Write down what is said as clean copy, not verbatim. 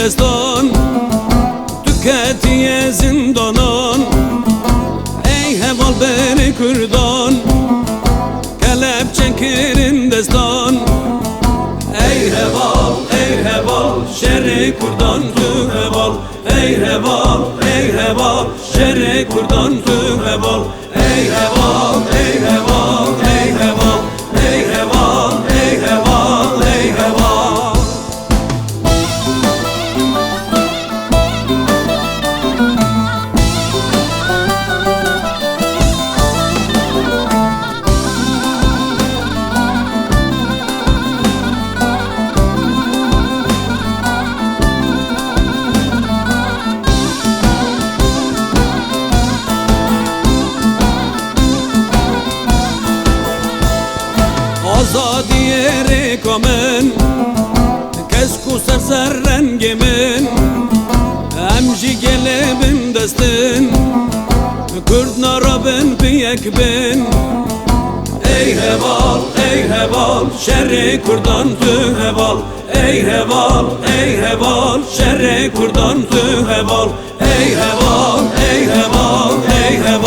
destan, tüketiye zindanan. Ey heval beni Kürdan, kelepçe kirin destan. Ey heval, ey heval, şerri Kurdan tü heval. Ey heval, ey heval, şerri Kurdan tü heval. Ey heval, ey heval, ey heval, ey heval, ey heval, ey heval. Azadiye rekamen, kesku serser rengimin. Emji gelebin destin, Kürt narabin piyek bin. Ey heval, ey heval, şerri Kurdan tü heval. Ey heval, ey heval, şerri Kurdan tü heval. Ey heval, ey heval, ey heval.